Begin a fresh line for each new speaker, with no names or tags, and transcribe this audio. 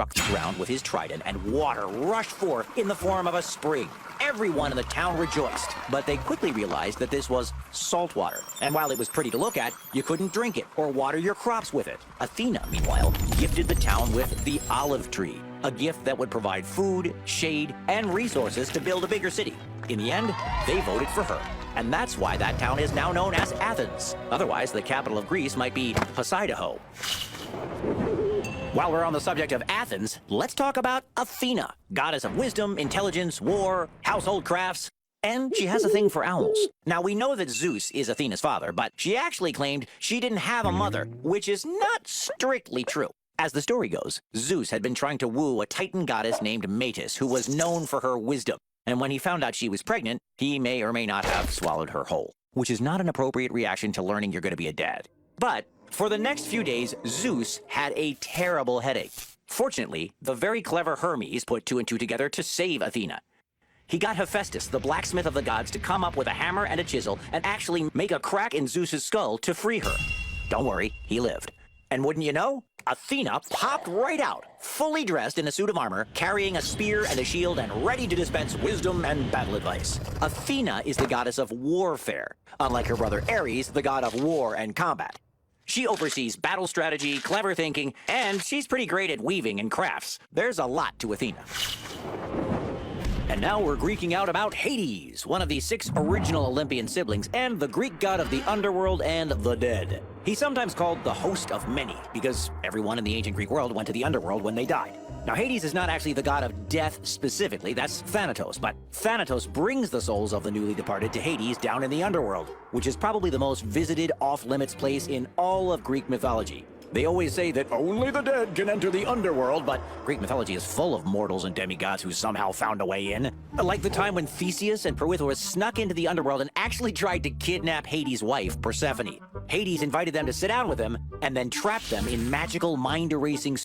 struck the ground with his trident, and water rushed forth in the form of a spring. Everyone in the town rejoiced, but they quickly realized that this was salt water. And while it was pretty to look at, you couldn't drink it or water your crops with it. Athena, meanwhile, gifted the town with the olive tree, a gift that would provide food, shade, and resources to build a bigger city. In the end, they voted for her. And that's why that town is now known as Athens. Otherwise, the capital of Greece might be Poseidaho. While we're on the subject of Athens, let's talk about Athena, goddess of wisdom, intelligence, war, household crafts, and she has a thing for owls. Now, we know that Zeus is Athena's father, but she actually claimed she didn't have a mother, which is not strictly true. As the story goes, Zeus had been trying to woo a Titan goddess named Metis, who was known for her wisdom. And when he found out she was pregnant, he may or may not have swallowed her whole, which is not an appropriate reaction to learning you're going to be a dad. But for the next few days, Zeus had a terrible headache. Fortunately, the very clever Hermes put two and two together to save Athena. He got Hephaestus, the blacksmith of the gods, to come up with a hammer and a chisel and actually make a crack in Zeus's skull to free her. Don't worry, he lived. And wouldn't you know, Athena popped right out, fully dressed in a suit of armor, carrying a spear and a shield and ready to dispense wisdom and battle advice. Athena is the goddess of warfare, unlike her brother Ares, the god of war and combat. She oversees battle strategy, clever thinking, and she's pretty great at weaving and crafts. There's a lot to Athena. And now we're Greeking out about Hades, one of the 6 original Olympian siblings, and the Greek god of the underworld and the dead. He's sometimes called the host of many, because everyone in the ancient Greek world went to the underworld when they died. Now, Hades is not actually the god of death specifically, that's Thanatos, but Thanatos brings the souls of the newly departed to Hades down in the underworld, which is probably the most visited off-limits place in all of Greek mythology. They always say that only the dead can enter the underworld, but Greek mythology is full of mortals and demigods who somehow found a way in. Like the time when Theseus and Pirithous snuck into the underworld and actually tried to kidnap Hades' wife, Persephone. Hades invited them to sit down with him and then trapped them in magical mind-erasing